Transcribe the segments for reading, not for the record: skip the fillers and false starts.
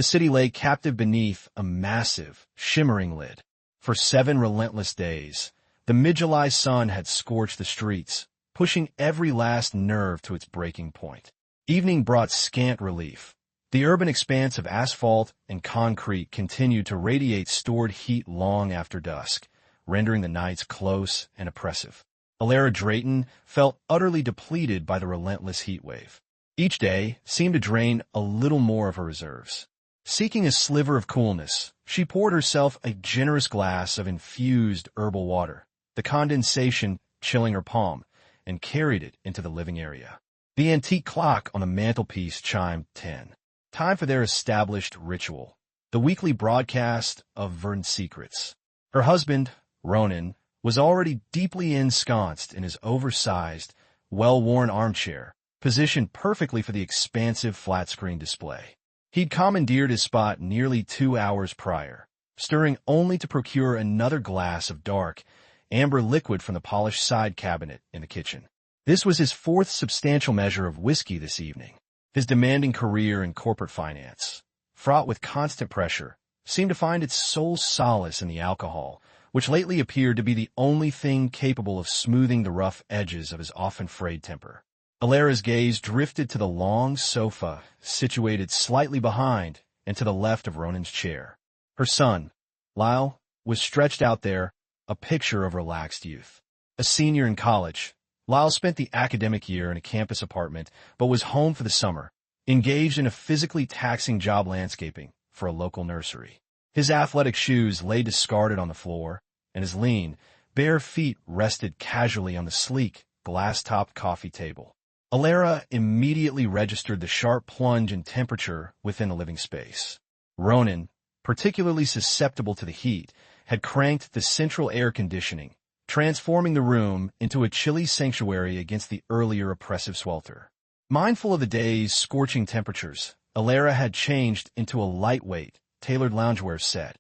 The city lay captive beneath a massive, shimmering lid. For 7 relentless days, the mid-July sun had scorched the streets, pushing every last nerve to its breaking point. Evening brought scant relief. The urban expanse of asphalt and concrete continued to radiate stored heat long after dusk, rendering the nights close and oppressive. Alara Drayton felt utterly depleted by the relentless heat wave. Each day seemed to drain a little more of her reserves. Seeking a sliver of coolness, she poured herself a generous glass of infused herbal water, the condensation chilling her palm, and carried it into the living area. The antique clock on the mantelpiece chimed 10. Time for their established ritual, the weekly broadcast of Verdant Secrets. Her husband, Ronan, was already deeply ensconced in his oversized, well-worn armchair, positioned perfectly for the expansive flat-screen display. He'd commandeered his spot nearly 2 hours prior, stirring only to procure another glass of dark, amber liquid from the polished side cabinet in the kitchen. This was his 4th substantial measure of whiskey this evening. His demanding career in corporate finance, fraught with constant pressure, seemed to find its sole solace in the alcohol, which lately appeared to be the only thing capable of smoothing the rough edges of his often frayed temper. Alara's gaze drifted to the long sofa, situated slightly behind and to the left of Ronan's chair. Her son, Lyle, was stretched out there, a picture of relaxed youth. A senior in college, Lyle spent the academic year in a campus apartment, but was home for the summer, engaged in a physically taxing job landscaping for a local nursery. His athletic shoes lay discarded on the floor, and his lean, bare feet rested casually on the sleek, glass-topped coffee table. Alara immediately registered the sharp plunge in temperature within the living space. Ronan, particularly susceptible to the heat, had cranked the central air conditioning, transforming the room into a chilly sanctuary against the earlier oppressive swelter. Mindful of the day's scorching temperatures, Alara had changed into a lightweight, tailored loungewear set,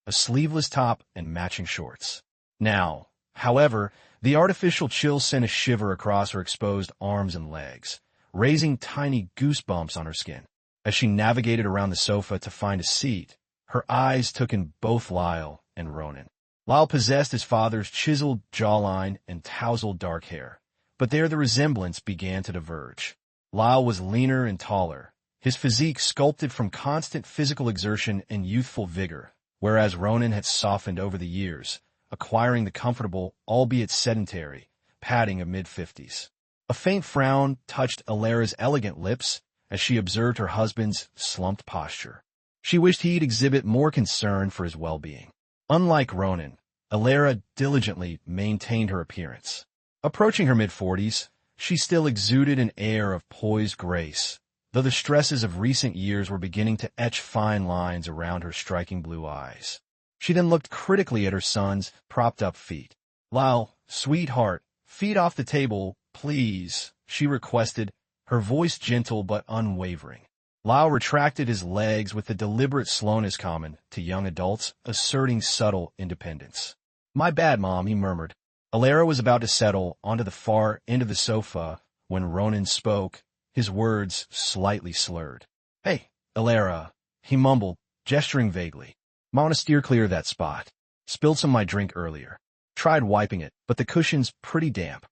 a sleeveless top and matching shorts. Now, however, the artificial chill sent a shiver across her exposed arms and legs, raising tiny goosebumps on her skin. As she navigated around the sofa to find a seat, her eyes took in both Lyle and Ronan. Lyle possessed his father's chiseled jawline and tousled dark hair, but there the resemblance began to diverge. Lyle was leaner and taller, his physique sculpted from constant physical exertion and youthful vigor, whereas Ronan had softened over the years, acquiring the comfortable, albeit sedentary, padding of mid-50s. A faint frown touched Alara's elegant lips as she observed her husband's slumped posture. She wished he'd exhibit more concern for his well-being. Unlike Ronan, Alara diligently maintained her appearance. Approaching her mid-40s, she still exuded an air of poised grace, though the stresses of recent years were beginning to etch fine lines around her striking blue eyes. She then looked critically at her son's propped-up feet. "Lyle, sweetheart, feet off the table, please," she requested, her voice gentle but unwavering. Lyle retracted his legs with the deliberate slowness common to young adults, asserting subtle independence. "My bad, Mom," he murmured. Alara was about to settle onto the far end of the sofa when Ronan spoke, his words slightly slurred. "Hey, Alara," he mumbled, gesturing vaguely. "I want to steer clear of that spot. Spilled some of my drink earlier. Tried wiping it, but the cushion's pretty damp."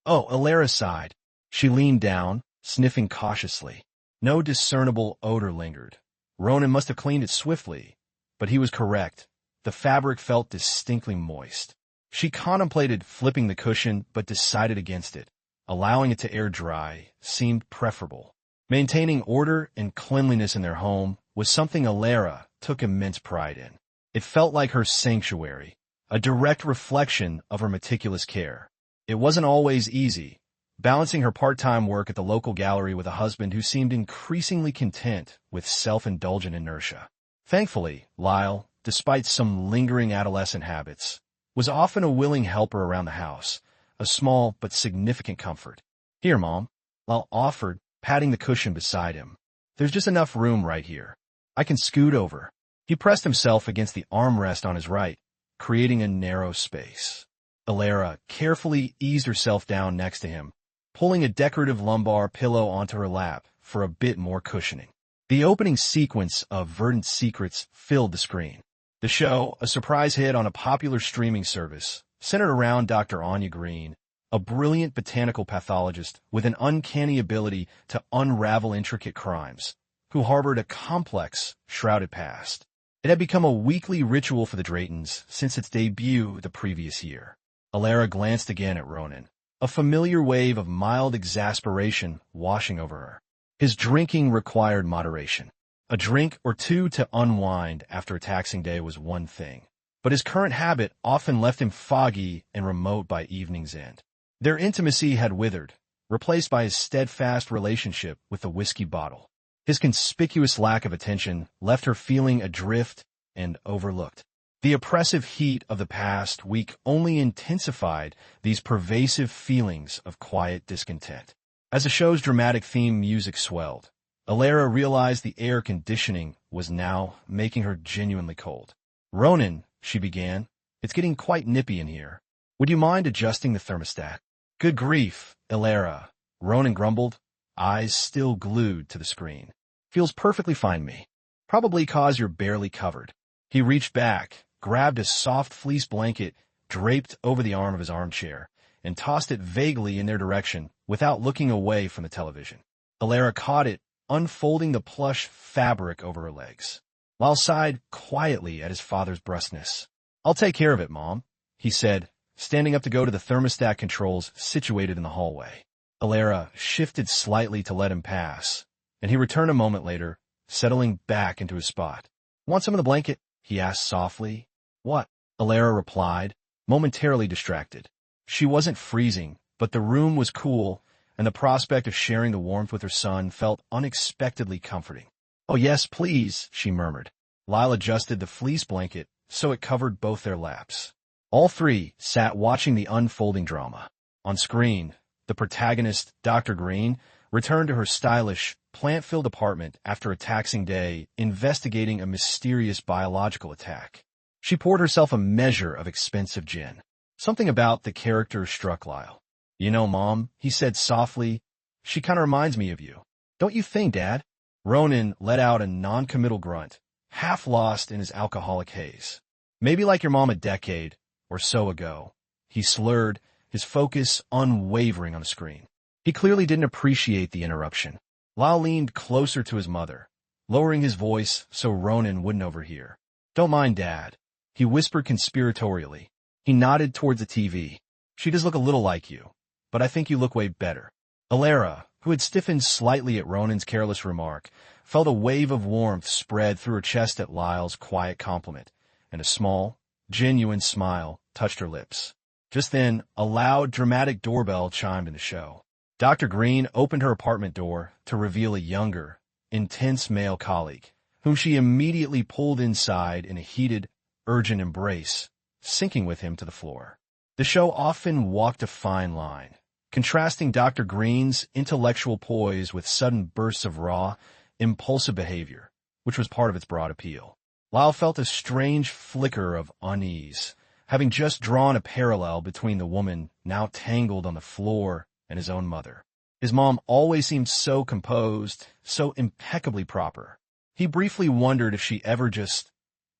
"Oh," Alara sighed. She leaned down, sniffing cautiously. No discernible odor lingered. Ronan must have cleaned it swiftly, but he was correct. The fabric felt distinctly moist. She contemplated flipping the cushion, but decided against it. Allowing it to air dry seemed preferable. Maintaining order and cleanliness in their home was something Alara took immense pride in. It felt like her sanctuary, a direct reflection of her meticulous care. It wasn't always easy, balancing her part-time work at the local gallery with a husband who seemed increasingly content with self-indulgent inertia. Thankfully, Lyle, despite some lingering adolescent habits, was often a willing helper around the house, a small but significant comfort. "Here, Mom," Lyle offered, patting the cushion beside him. "There's just enough room right here. I can scoot over." He pressed himself against the armrest on his right, creating a narrow space. Alara carefully eased herself down next to him, pulling a decorative lumbar pillow onto her lap for a bit more cushioning. The opening sequence of Verdant Secrets filled the screen. The show, a surprise hit on a popular streaming service, centered around Dr. Anya Green, a brilliant botanical pathologist with an uncanny ability to unravel intricate crimes, who harbored a complex, shrouded past. It had become a weekly ritual for the Draytons since its debut the previous year. Alara glanced again at Ronan, a familiar wave of mild exasperation washing over her. His drinking required moderation. A drink or two to unwind after a taxing day was one thing, but his current habit often left him foggy and remote by evening's end. Their intimacy had withered, replaced by his steadfast relationship with the whiskey bottle. His conspicuous lack of attention left her feeling adrift and overlooked. The oppressive heat of the past week only intensified these pervasive feelings of quiet discontent. As the show's dramatic theme music swelled, Alara realized the air conditioning was now making her genuinely cold. "Ronan," she began, "it's getting quite nippy in here. Would you mind adjusting the thermostat?" "Good grief, Alara," Ronan grumbled, eyes still glued to the screen. "Feels perfectly fine to me. Probably 'cause you're barely covered." He reached back, grabbed a soft fleece blanket draped over the arm of his armchair, and tossed it vaguely in their direction without looking away from the television. Alara caught it, unfolding the plush fabric over her legs. Lyle sighed quietly at his father's brusqueness. "I'll take care of it, Mom," he said, standing up to go to the thermostat controls situated in the hallway. Alara shifted slightly to let him pass, and he returned a moment later, settling back into his spot. "Want some of the blanket?" he asked softly. "What?" Alara replied, momentarily distracted. She wasn't freezing, but the room was cool, and the prospect of sharing the warmth with her son felt unexpectedly comforting. "Oh yes, please," she murmured. Lyle adjusted the fleece blanket so it covered both their laps. All three sat watching the unfolding drama. On screen, the protagonist, Dr. Green, returned to her stylish, plant-filled apartment after a taxing day investigating a mysterious biological attack. She poured herself a measure of expensive gin. Something about the character struck Lyle. "You know, Mom," he said softly, "she kind of reminds me of you. Don't you think, Dad?" Ronan let out a non-committal grunt, half lost in his alcoholic haze. "Maybe like your mom a decade or so ago," he slurred, his focus unwavering on the screen. He clearly didn't appreciate the interruption. Lyle leaned closer to his mother, lowering his voice so Ronan wouldn't overhear. "Don't mind, Dad," he whispered conspiratorially. He nodded towards the TV. "She does look a little like you, but I think you look way better." Alara, who had stiffened slightly at Ronan's careless remark, felt a wave of warmth spread through her chest at Lyle's quiet compliment, and a small, genuine smile touched her lips. Just then, a loud, dramatic doorbell chimed in the show. Dr. Green opened her apartment door to reveal a younger, intense male colleague, whom she immediately pulled inside in a heated, urgent embrace, sinking with him to the floor. The show often walked a fine line, contrasting Dr. Green's intellectual poise with sudden bursts of raw, impulsive behavior, which was part of its broad appeal. Lyle felt a strange flicker of unease, having just drawn a parallel between the woman now tangled on the floor and his own mother. His mom always seemed so composed, so impeccably proper. He briefly wondered if she ever just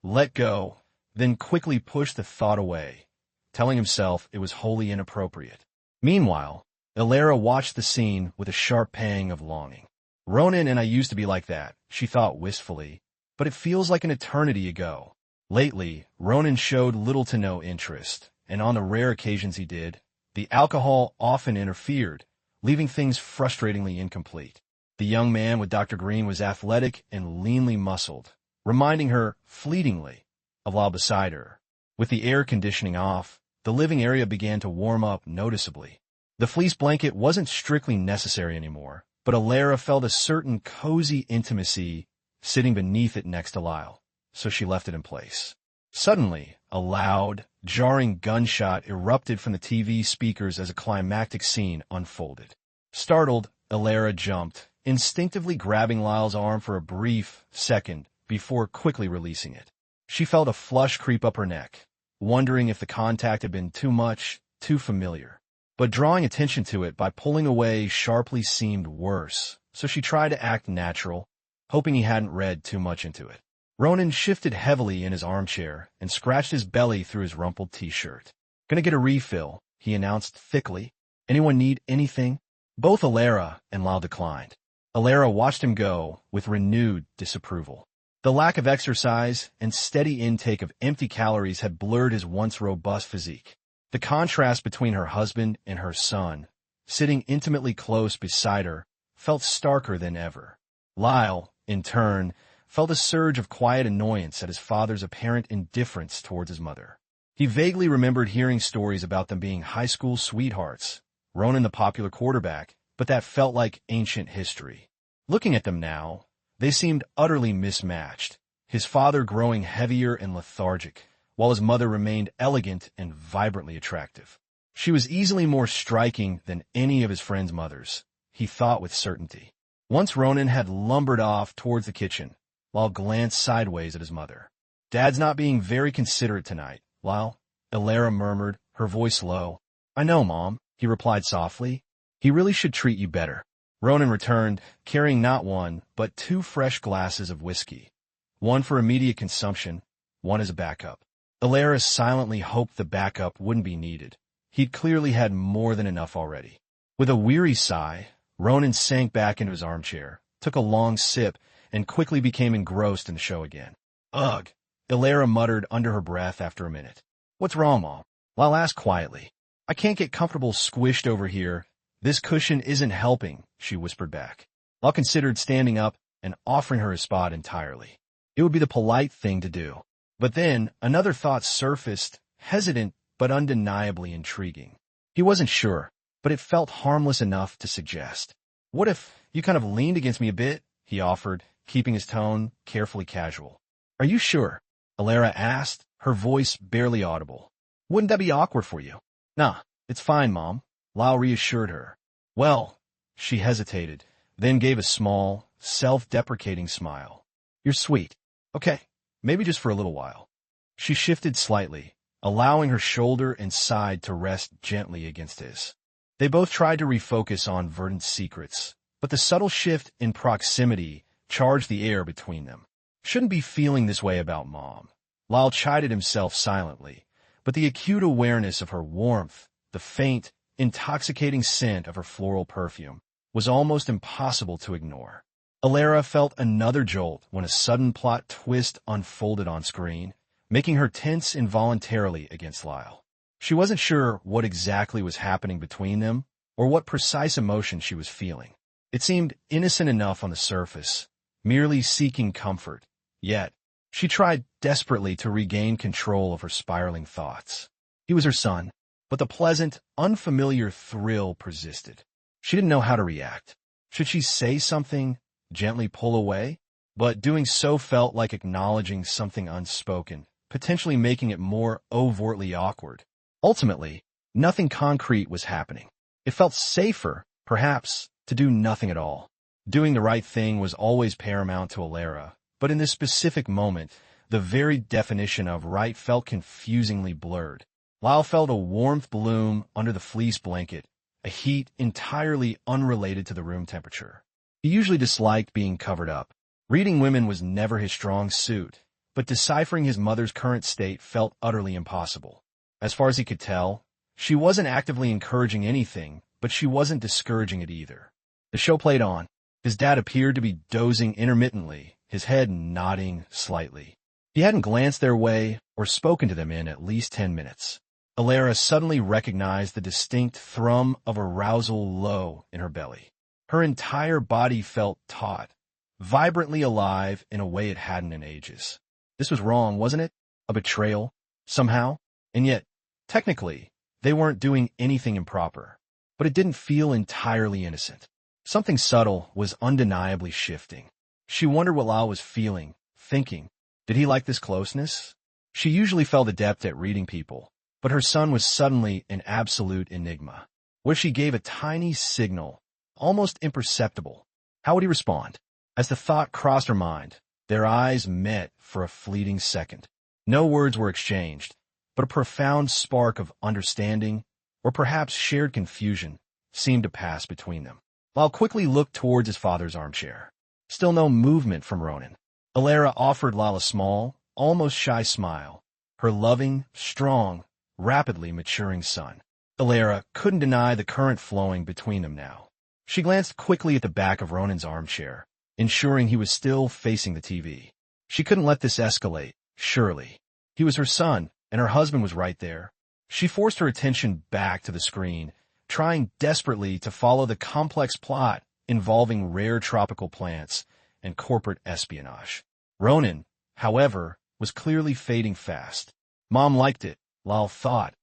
let go, then quickly pushed the thought away, telling himself it was wholly inappropriate. Meanwhile, Alara watched the scene with a sharp pang of longing. "Ronan and I used to be like that," she thought wistfully, "but it feels like an eternity ago." Lately, Ronan showed little to no interest, and on the rare occasions he did, the alcohol often interfered, leaving things frustratingly incomplete. The young man with Dr. Green was athletic and leanly muscled, reminding her, fleetingly, of Lyle beside her. With the air conditioning off, the living area began to warm up noticeably. The fleece blanket wasn't strictly necessary anymore, but Alara felt a certain cozy intimacy sitting beneath it next to Lyle, so she left it in place. Suddenly, a loud, jarring gunshot erupted from the TV speakers as a climactic scene unfolded. Startled, Alara jumped, instinctively grabbing Lyle's arm for a brief second before quickly releasing it. She felt a flush creep up her neck, wondering if the contact had been too much, too familiar. But drawing attention to it by pulling away sharply seemed worse, so she tried to act natural, hoping he hadn't read too much into it. Ronan shifted heavily in his armchair and scratched his belly through his rumpled t-shirt. "Gonna get a refill," he announced thickly. "Anyone need anything?" Both Alara and Lyle declined. Alara watched him go with renewed disapproval. The lack of exercise and steady intake of empty calories had blurred his once robust physique. The contrast between her husband and her son, sitting intimately close beside her, felt starker than ever. Lyle, in turn, felt a surge of quiet annoyance at his father's apparent indifference towards his mother. He vaguely remembered hearing stories about them being high school sweethearts, Ronan the popular quarterback, but that felt like ancient history. Looking at them now, they seemed utterly mismatched, his father growing heavier and lethargic, while his mother remained elegant and vibrantly attractive. She was easily more striking than any of his friends' mothers, he thought with certainty. Once Ronan had lumbered off towards the kitchen, Lyle glanced sideways at his mother. "Dad's not being very considerate tonight, Lyle," Alara murmured, her voice low. "I know, Mom," he replied softly. "He really should treat you better." Ronan returned, carrying not one, but 2 fresh glasses of whiskey. One for immediate consumption, one as a backup. Alara silently hoped the backup wouldn't be needed. He'd clearly had more than enough already. With a weary sigh, Ronan sank back into his armchair, took a long sip, and quickly became engrossed in the show again. "Ugh," Alara muttered under her breath after a minute. "What's wrong, Mom?" Lyle asked quietly. "I can't get comfortable squished over here. This cushion isn't helping," she whispered back. Lyle considered standing up and offering her his spot entirely. It would be the polite thing to do. But then another thought surfaced, hesitant but undeniably intriguing. He wasn't sure, but it felt harmless enough to suggest. "What if you kind of leaned against me a bit?" he offered, keeping his tone carefully casual. "Are you sure?" Alara asked, her voice barely audible. "Wouldn't that be awkward for you?" "Nah, it's fine, Mom," Lyle reassured her. "Well," she hesitated, then gave a small, self-deprecating smile. "You're sweet. Okay, maybe just for a little while." She shifted slightly, allowing her shoulder and side to rest gently against his. They both tried to refocus on Verdant's secrets, but the subtle shift in proximity charged the air between them. "Shouldn't be feeling this way about Mom." Lyle chided himself silently, but the acute awareness of her warmth, the faint, intoxicating scent of her floral perfume, was almost impossible to ignore. Alara felt another jolt when a sudden plot twist unfolded on screen, making her tense involuntarily against Lyle. She wasn't sure what exactly was happening between them or what precise emotion she was feeling. It seemed innocent enough on the surface, merely seeking comfort. Yet, she tried desperately to regain control of her spiraling thoughts. He was her son, but the pleasant, unfamiliar thrill persisted. She didn't know how to react. Should she say something, gently pull away? But doing so felt like acknowledging something unspoken, potentially making it more overtly awkward. Ultimately, nothing concrete was happening. It felt safer, perhaps, to do nothing at all. Doing the right thing was always paramount to Alara, but in this specific moment, the very definition of right felt confusingly blurred. Lyle felt a warmth bloom under the fleece blanket, a heat entirely unrelated to the room temperature. He usually disliked being covered up. Reading women was never his strong suit, but deciphering his mother's current state felt utterly impossible. As far as he could tell, she wasn't actively encouraging anything, but she wasn't discouraging it either. The show played on. His dad appeared to be dozing intermittently, his head nodding slightly. He hadn't glanced their way or spoken to them in at least 10 minutes. Alara suddenly recognized the distinct thrum of arousal low in her belly. Her entire body felt taut, vibrantly alive in a way it hadn't in ages. This was wrong, wasn't it? A betrayal, somehow? And yet, technically, they weren't doing anything improper. But it didn't feel entirely innocent. Something subtle was undeniably shifting. She wondered what Lyle was feeling, thinking. Did he like this closeness? She usually felt adept at reading people, but her son was suddenly an absolute enigma. What if she gave a tiny signal, almost imperceptible? How would he respond? As the thought crossed her mind, their eyes met for a fleeting second. No words were exchanged, but a profound spark of understanding, or perhaps shared confusion, seemed to pass between them. Lyle quickly looked towards his father's armchair. Still no movement from Ronan. Alara offered Lyle a small, almost shy smile, her loving, strong, rapidly maturing son. Alara couldn't deny the current flowing between them now. She glanced quickly at the back of Ronan's armchair, ensuring he was still facing the TV. She couldn't let this escalate, surely. He was her son, and her husband was right there. She forced her attention back to the screen, trying desperately to follow the complex plot involving rare tropical plants and corporate espionage. Ronan, however, was clearly fading fast. Mom liked it, Lyle thought,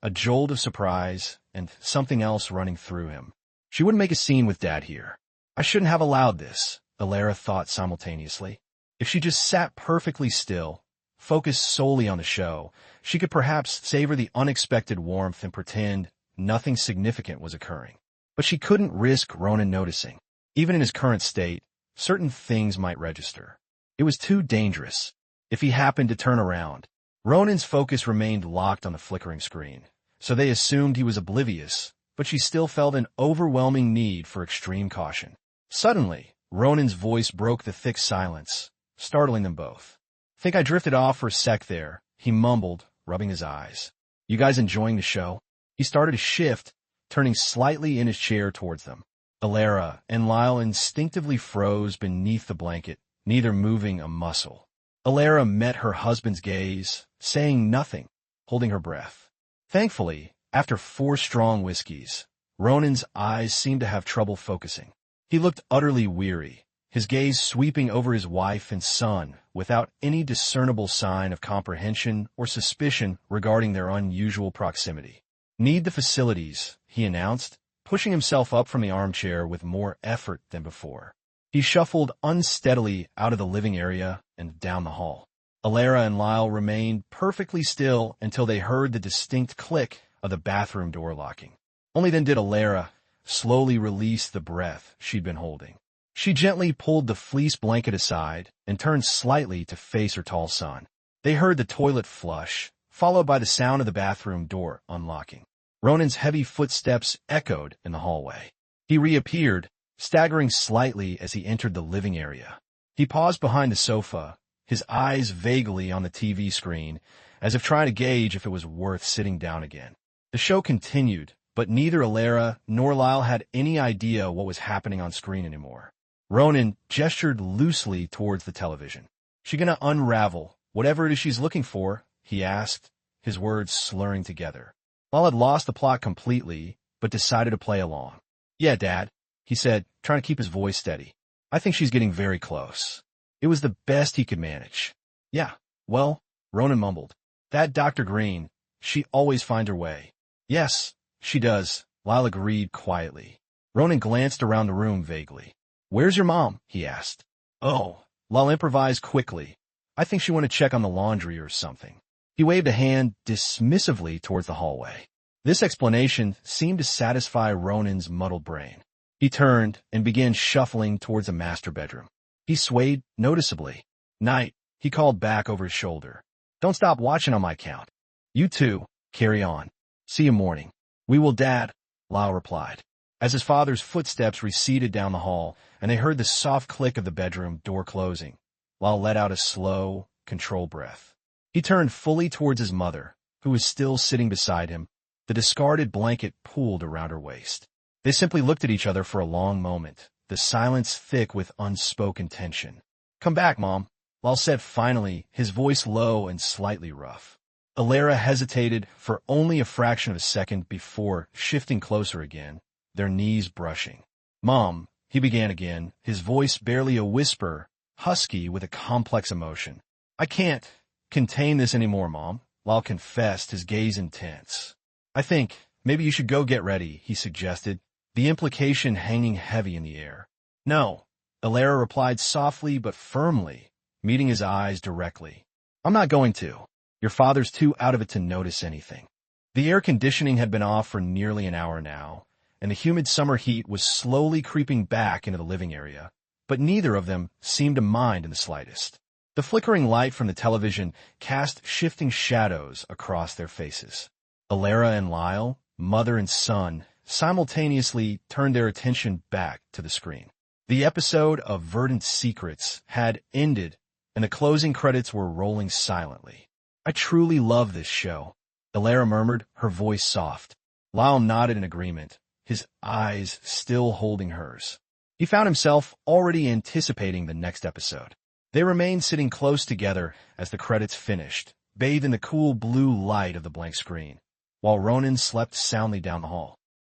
a jolt of surprise and something else running through him. She wouldn't make a scene with Dad here. I shouldn't have allowed this, Alara thought simultaneously. If she just sat perfectly still, focused solely on the show, she could perhaps savor the unexpected warmth and pretend nothing significant was occurring. But she couldn't risk Ronan noticing. Even in his current state, certain things might register. It was too dangerous. If he happened to turn around, Ronan's focus remained locked on the flickering screen, so they assumed he was oblivious, but she still felt an overwhelming need for extreme caution. Suddenly, Ronan's voice broke the thick silence, startling them both. "Think I drifted off for a sec there," he mumbled, rubbing his eyes. "You guys enjoying the show?" He started to shift, turning slightly in his chair towards them. Alara and Lyle instinctively froze beneath the blanket, neither moving a muscle. Alara met her husband's gaze, saying nothing, holding her breath. Thankfully, after 4 strong whiskeys, Ronan's eyes seemed to have trouble focusing. He looked utterly weary, his gaze sweeping over his wife and son without any discernible sign of comprehension or suspicion regarding their unusual proximity. "Need the facilities," he announced, pushing himself up from the armchair with more effort than before. He shuffled unsteadily out of the living area and down the hall. Alara and Lyle remained perfectly still until they heard the distinct click of the bathroom door locking. Only then did Alara slowly release the breath she'd been holding. She gently pulled the fleece blanket aside and turned slightly to face her tall son. They heard the toilet flush, followed by the sound of the bathroom door unlocking. Ronan's heavy footsteps echoed in the hallway. He reappeared, staggering slightly as he entered the living area. He paused behind the sofa, his eyes vaguely on the TV screen, as if trying to gauge if it was worth sitting down again. The show continued, but neither Alara nor Lyle had any idea what was happening on screen anymore. Ronan gestured loosely towards the television. "She gonna unravel whatever it is she's looking for?" he asked, his words slurring together. Lyle had lost the plot completely, but decided to play along. "Yeah, Dad," he said, trying to keep his voice steady. "I think she's getting very close." It was the best he could manage. "Yeah, well," Ronan mumbled. "That Dr. Green, she always finds her way." "Yes, she does," Lyle agreed quietly. Ronan glanced around the room vaguely. "Where's your mom?" he asked. "Oh," Lyle improvised quickly. "I think she went to check on the laundry or something." He waved a hand dismissively towards the hallway. This explanation seemed to satisfy Ronan's muddled brain. He turned and began shuffling towards the master bedroom. He swayed noticeably. "Night," he called back over his shoulder. "Don't stop watching on my count." "You too. Carry on. See you morning." "We will, Dad," Lyle replied. As his father's footsteps receded down the hall, and they heard the soft click of the bedroom door closing, Lyle let out a slow, controlled breath. He turned fully towards his mother, who was still sitting beside him, the discarded blanket pulled around her waist. They simply looked at each other for a long moment, the silence thick with unspoken tension. "Come back, Mom," Lyle said finally, his voice low and slightly rough. Alara hesitated for only a fraction of a second before shifting closer again, their knees brushing. "Mom," he began again, his voice barely a whisper, husky with a complex emotion. "I can't contain this anymore, Mom," Lyle confessed, his gaze intense. "I think maybe you should go get ready," he suggested, the implication hanging heavy in the air. "No," Alara replied softly but firmly, meeting his eyes directly. "I'm not going to. Your father's too out of it to notice anything." The air conditioning had been off for nearly an hour now, and the humid summer heat was slowly creeping back into the living area, but neither of them seemed to mind in the slightest. The flickering light from the television cast shifting shadows across their faces. Alara and Lyle, mother and son, simultaneously turned their attention back to the screen. The episode of Verdant Secrets had ended, and the closing credits were rolling silently. "I truly love this show," Elara murmured, her voice soft. Lyle nodded in agreement, his eyes still holding hers. He found himself already anticipating the next episode. They remained sitting close together as the credits finished, bathed in the cool blue light of the blank screen, while Ronan slept soundly down the hall.